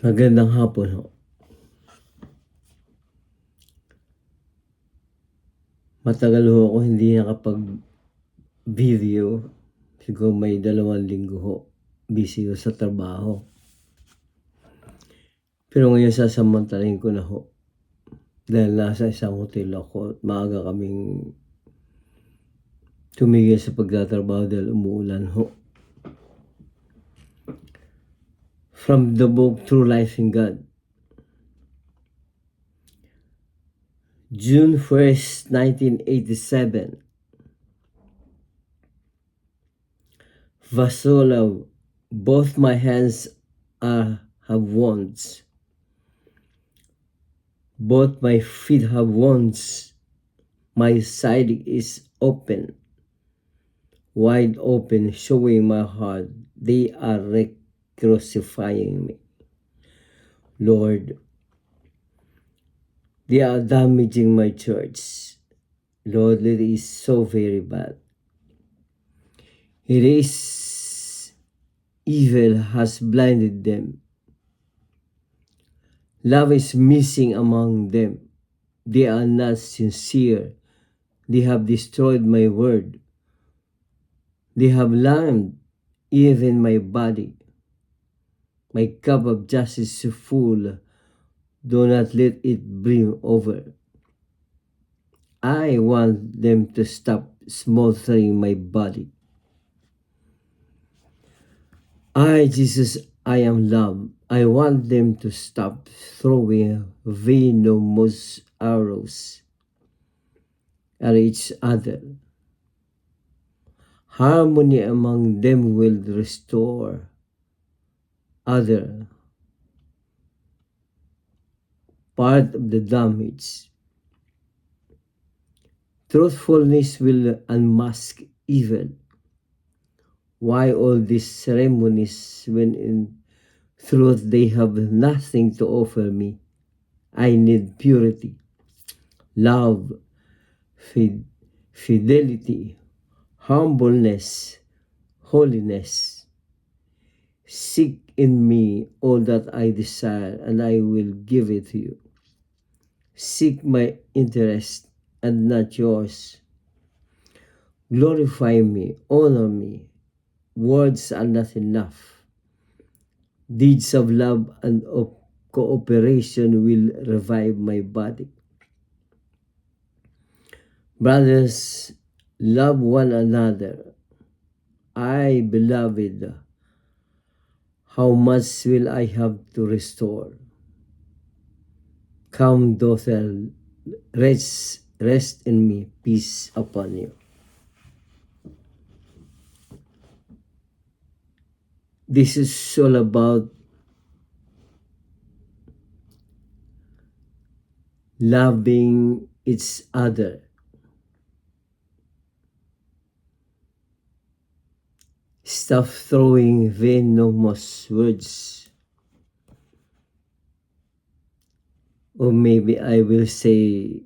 Magandang hapon ho. Matagal ho ako hindi nakapag-video. Siguro may 2 linggo ho. Busy ho sa trabaho. Pero ngayon sasamantalahin ko na ho. Dahil nasa isang hotel ako at maaga kaming tumigil sa pagtatrabaho dahil umuulan ho. From the book True Life in God. June 1st, 1987. Vasolov, both my hands have wounds. Both my feet have wounds. My side is open, wide open, showing my heart. They are crucifying me. Lord, they are damaging my church. Lord, it is so very bad. It is evil has blinded them. Love is missing among them. They are not sincere. They have destroyed my word. They have lamed even my body. My cup of justice is full. Do not let it brim over. I want them to stop smothering my body. Jesus, I am love. I want them to stop throwing venomous arrows at each other. Harmony among them will restore other part of the damage. Truthfulness will unmask evil. Why all these ceremonies when in truth they have nothing to offer me? I need purity, love, fidelity, humbleness, holiness. Seek in me all that I desire, and I will give it to you. Seek my interest and not yours. Glorify me, honor me. Words are not enough. Deeds of love and of cooperation will revive my body. Brothers, love one another. Beloved, how much will I have to restore? Come, daughter, rest in me, peace upon you. This is all about loving each other. Stop throwing venomous words. Or maybe I will say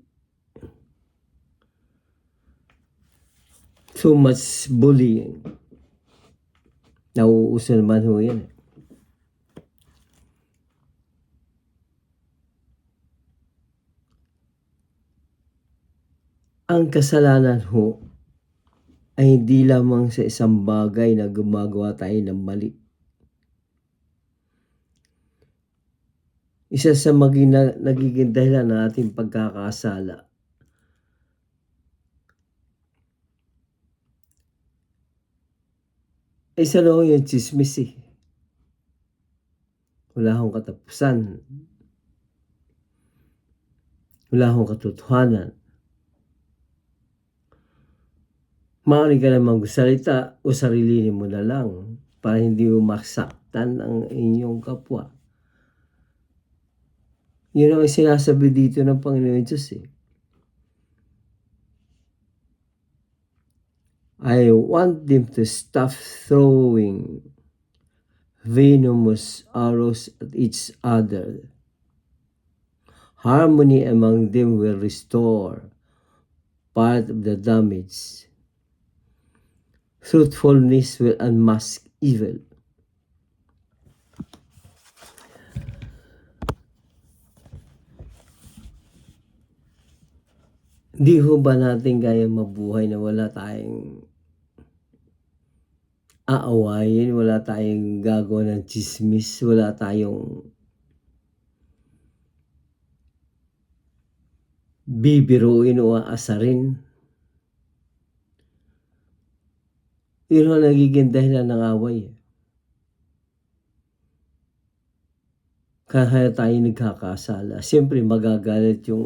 too much bullying. Nauuso naman ho yan. Ang kasalanan ho ay hindi lamang sa isang bagay na gumagawa tayo ng mali. Isa sa nagiging dahilan ng ating pagkakasala isa lang yung chismis eh. Wala akong katapusan. Wala akong katotohanan. Maaari ka namang magsalita o sarilinin mo na lang para hindi mo masaktan ang inyong kapwa. Yun ang sinasabi dito ng Panginoon Diyos eh. I want them to stop throwing venomous arrows at each other. Harmony among them will restore part of the damage. Truthfulness will unmask evil. Di ho ba natin kaya mabuhay na wala tayong aawayin, wala tayong gagawa ng tsismis, wala tayong bibiruin o aasarin? Yun ang nagiging dahilan ng away. Kaya tayo nagkakasala. Siyempre magagalit yung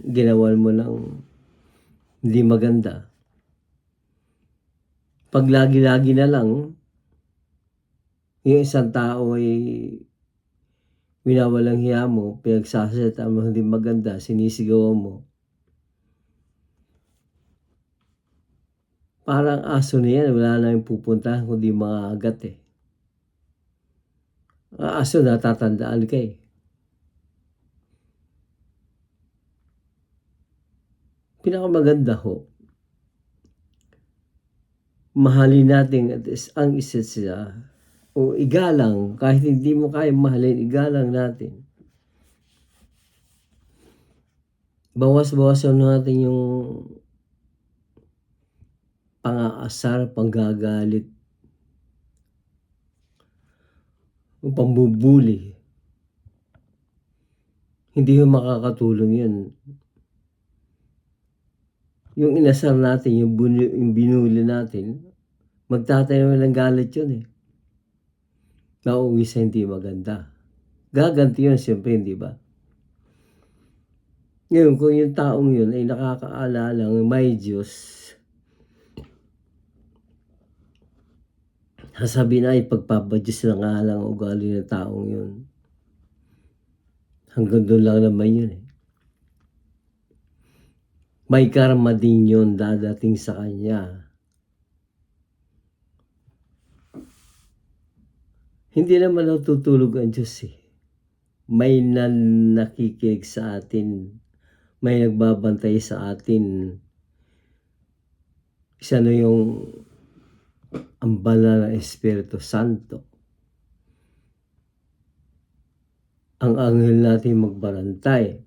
ginawan mo ng hindi maganda. Pag lagi-lagi na lang, yung isang tao ay winawalang hiya mo, pinagsasalita mo hindi maganda, sinisigawan mo. Parang aso na yan, wala na yung pupuntahan kundi mga agat eh. Aso natatandaan ka eh. Pinakamaganda ho, mahalin natin ang isa't isa o igalang, kahit hindi mo kaya mahalin, igalang natin. Bawas-bawasan natin yung pang-aasar, panggagalit, o pambubuli. Hindi yung makakatulong yun. Yung inasar natin, yung binuli natin, magtatayo ng galit yun eh. Nauwi sa hindi maganda. Gaganti yun siyempre, hindi ba? Ngayon, kung yung taong yun ay nakakaalala ng may Diyos, sasabihin na ipagpapadyos na nga lang ang ugali ng taong yun. Hanggang doon lang naman yun eh. May karma din yun dadating sa kanya. Hindi naman natutulog ang Diyos eh. May nakikinig sa atin. May nagbabantay sa atin. Siya na yung ang banal na Espiritu Santo. Ang anghel natin magbarantay.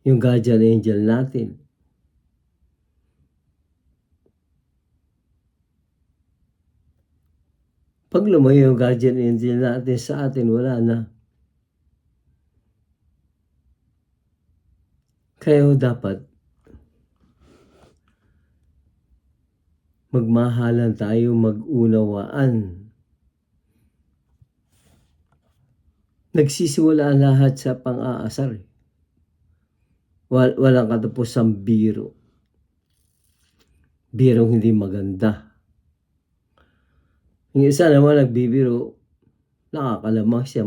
Yung guardian angel natin. Pag lumayo yung guardian angel natin sa atin, wala na. Kaya dapat magmahalan tayo, mag-unawaan. Nagsisimula lahat sa pang-aasar. Walang katapusang biro. Birong hindi maganda. Yung isa naman nagbibiro, nakakalamang siya.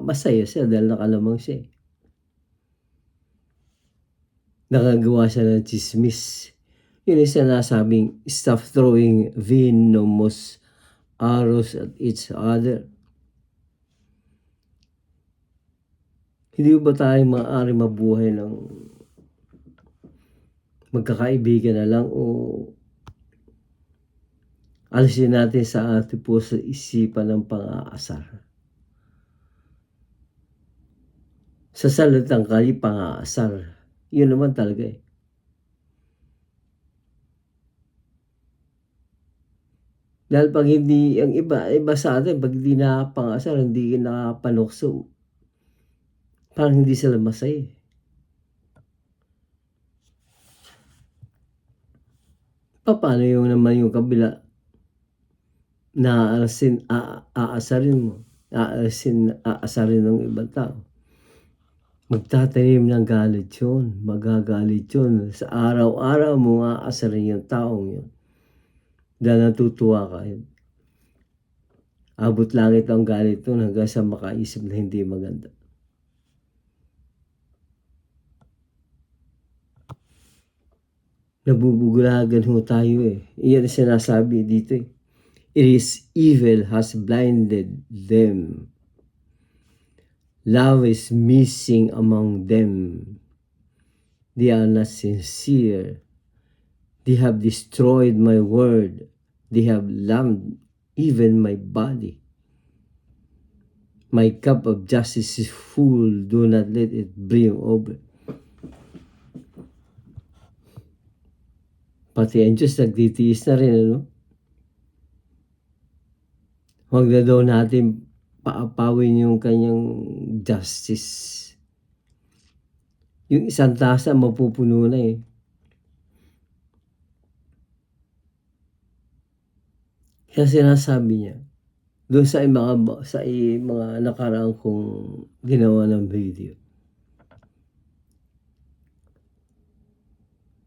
Masaya siya dahil nakalamang siya. Nakagawa siya ng chismis. Yun isa nasabing, stop throwing venomous arrows at each other. Hindi ba tayo maaari mabuhay ng magkakaibigan na lang o alisin natin sa ating puso isipan ng pang-aasar? Sa salitang kali, pang-aasar. Yun naman talaga eh. Dahil pag hindi, ang iba sa atin, pag hindi nakapang-asar, hindi nakapanukso, parang hindi sila masaya. Paano yung naman yung kabila na aasarin mo, aasarin ng ibang tao? Magtatanim ng galit yun, magagalit yun. Sa araw-araw mo aasarin yung taong yun. Dahil natutuwa ka. Abot langit ang galit yun hanggang sa makaisip na hindi maganda. Nabubuglagan ho tayo eh. Iyan sinasabi dito eh. It is evil has blinded them. Love is missing among them. They are not sincere. They have destroyed my word. They have loved even my body. My cup of justice is full. Do not let it brim over. pati ang Diyos nagtitiis na rin, ano? Huwag na daw natin paapawin yung kanyang justice. Yung isang tasa mapupuno na eh. Kaya sinasabi niya, doon sa mga nakaraan kong ginawa ng video,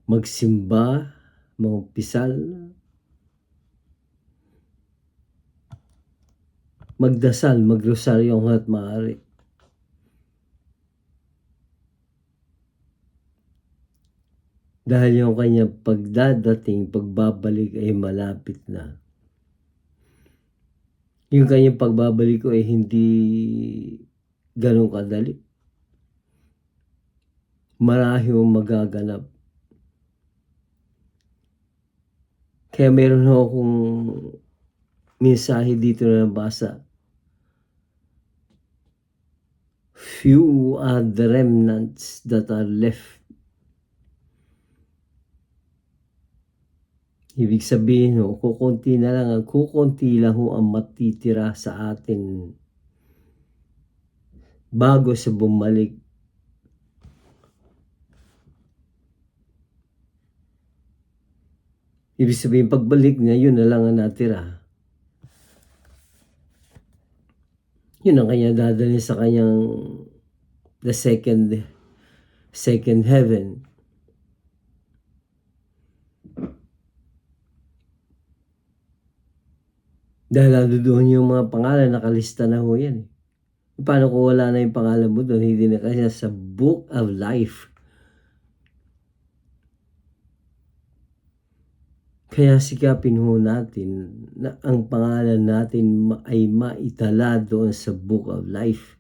magsimba, magpisal, magdasal, magrosaryo hanggat maaari. Dahil yung kanyang pagbabalik ay malapit na. Yung kanyang pagbabalik ko ay hindi ganun kadali. Marami yung magaganap. Kaya meron akong mensahe dito na nabasa. Few are the remnants that are left. Ibig sabihin kukunti lang ang matitira sa atin bago sa bumalik. Ibig sabihin pagbalik niya, yun na lang ang natira. Yun ang kanya dadalhin sa kanyang the second heaven. Dahil doon yung mga pangalan, nakalista na ho yan. Paano kung wala na yung pangalan mo doon? Hindi na kasi sa book of life. Kaya sikapin ho natin na ang pangalan natin ay maitala doon sa book of life.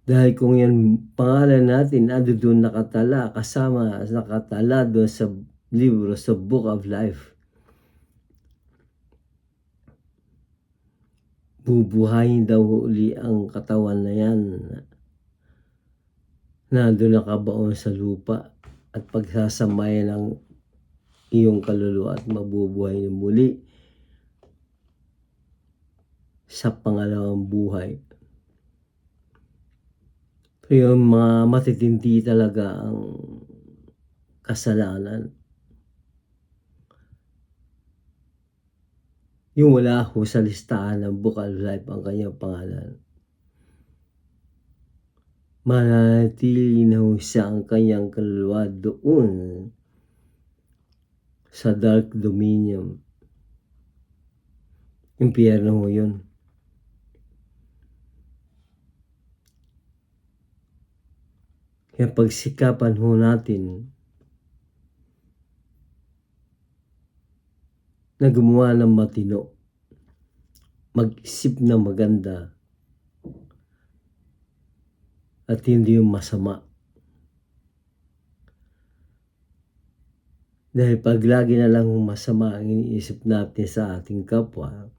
Dahil kung yan pangalan natin doon nakatala doon sa libro, sa book of life, bubuhayin daw uli ang katawan na yan na doon nakabaon sa lupa at pagsasamayan ng iyong kaluluwa at mabubuhay na muli sa pangalawang buhay. So yung mga matitindi talaga ang kasalanan. Yung wala ho sa listahan ng book of life ang kanyang pangalan. Mananatili na ho siya ang kanyang kaluluwa doon sa dark dominion. Impyerno ho yun. Kaya pagsikapan ho natin na gumawa ng matino, mag-isip na maganda, at hindi yung masama. Dahil pag lagi na lang masama ang iniisip natin sa ating kapwa,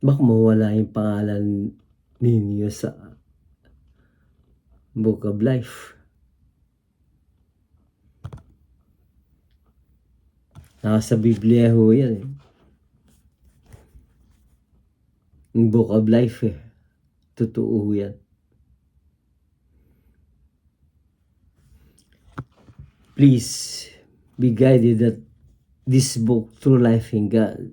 baka mawala yung pangalan ninyo sa book of life. Nasa Biblia ho yan eh. Yung book of life eh. Totoo yan. Please be guided that this book, True Life in God,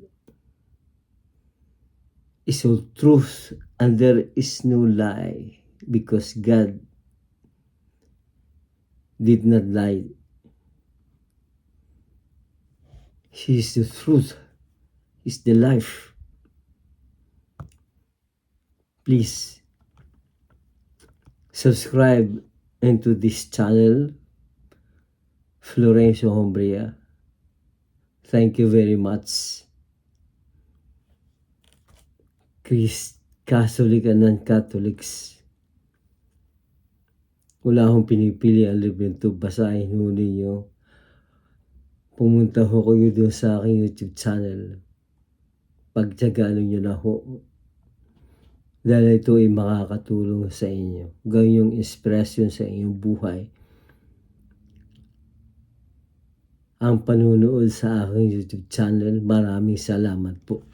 is all truth and there is no lie because God did not lie. He is the truth. He is the life. Please subscribe into this channel, Florencio Hombria. Thank you very much. Catholic and non-Catholics. Wala akong pinipili ang libro ito. Basahin ho ninyo. Pumunta ho kayo doon sa aking YouTube channel. Pagtyagaan nyo na ho. dahil ito ay makakatulong sa inyo. Gawin yung inspirasyon sa inyong buhay. Ang panunood sa aking YouTube channel. Maraming salamat po.